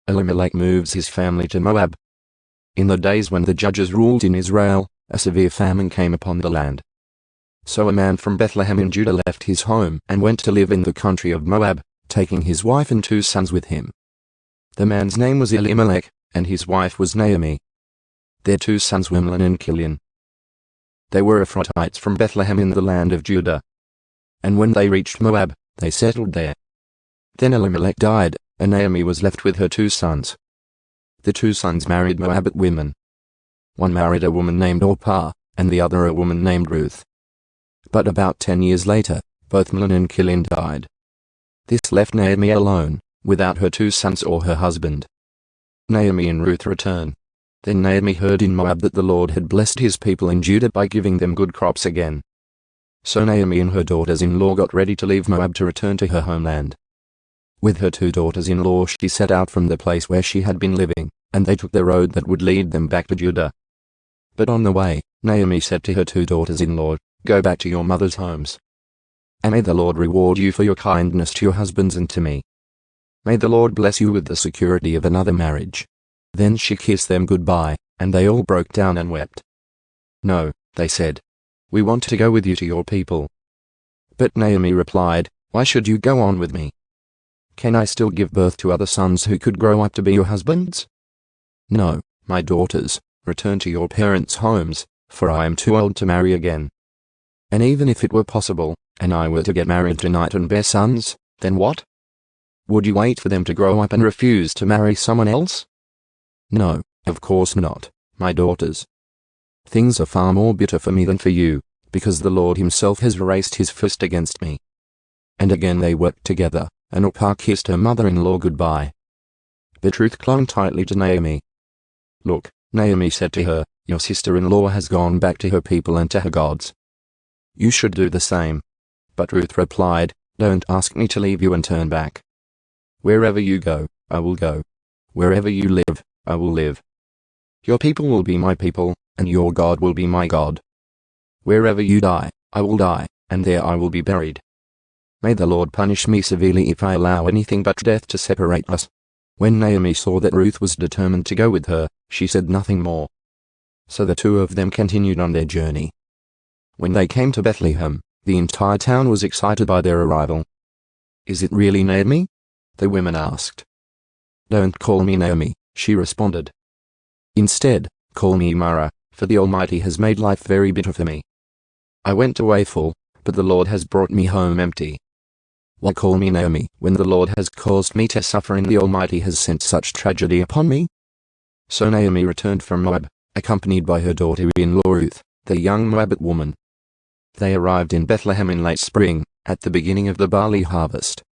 Elimelech moves his family to Moab. In the days when the judges ruled in Israel, a severe famine came upon the land. So a man from Bethlehem in Judah left his home and went to live in the country of Moab, taking his wife and 2 sons with him. The man's name was Elimelech, and his wife was Naomi. Their 2 sons were Mahlon and Chilion. They were Ephrathites from Bethlehem in the land of Judah. And when they reached Moab, they settled there. Then Elimelech died, and Naomi was left with her 2 sons. The 2 sons married Moabite women. One married a woman named Orpah, and the other a woman named Ruth. But about 10 years later, both Mahlon and Chilion died. This left Naomi alone, without her 2 sons or her husband. Naomi and Ruth return. Then Naomi heard in Moab that the Lord had blessed his people in Judah by giving them good crops again. So Naomi and her daughters-in-law got ready to leave Moab to return to her homeland. With her 2 daughters-in-law she set out from the place where she had been living, and they took the road that would lead them back to Judah. But on the way, Naomi said to her 2 daughters-in-law, "Go back to your mother's homes. And may the Lord reward you for your kindness to your husbands and to me. May the Lord bless you with the security of another marriage." Then she kissed them goodbye, and they all broke down and wept. "No," they said. "We want to go with you to your people." But Naomi replied, "Why should you go on with me? Can I still give birth to other sons who could grow up to be your husbands? No, my daughters, return to your parents' homes, for I am too old to marry again. And even if it were possible, and I were to get married tonight and bear sons, then what? Would you wait for them to grow up and refuse to marry someone else? No, of course not, my daughters. Things are far more bitter for me than for you, because the Lord himself has raised his fist against me." And again they wept together, and Orpah kissed her mother-in-law goodbye. But Ruth clung tightly to Naomi. "Look," Naomi said to her, "your sister-in-law has gone back to her people and to her gods. You should do the same." But Ruth replied, "Don't ask me to leave you and turn back. Wherever you go, I will go. Wherever you live, I will live. Your people will be my people, and your God will be my God. Wherever you die, I will die, and there I will be buried. May the Lord punish me severely if I allow anything but death to separate us." When Naomi saw that Ruth was determined to go with her, she said nothing more. So the 2 of them continued on their journey. When they came to Bethlehem, the entire town was excited by their arrival. "Is it really Naomi?" the women asked. "Don't call me Naomi," she responded. "Instead, call me Mara, for the Almighty has made life very bitter for me. I went away full, but the Lord has brought me home empty. Why call me Naomi when the Lord has caused me to suffer and the Almighty has sent such tragedy upon me?" So Naomi returned from Moab, accompanied by her daughter-in-law Ruth, the young Moabite woman. They arrived in Bethlehem in late spring, at the beginning of the barley harvest.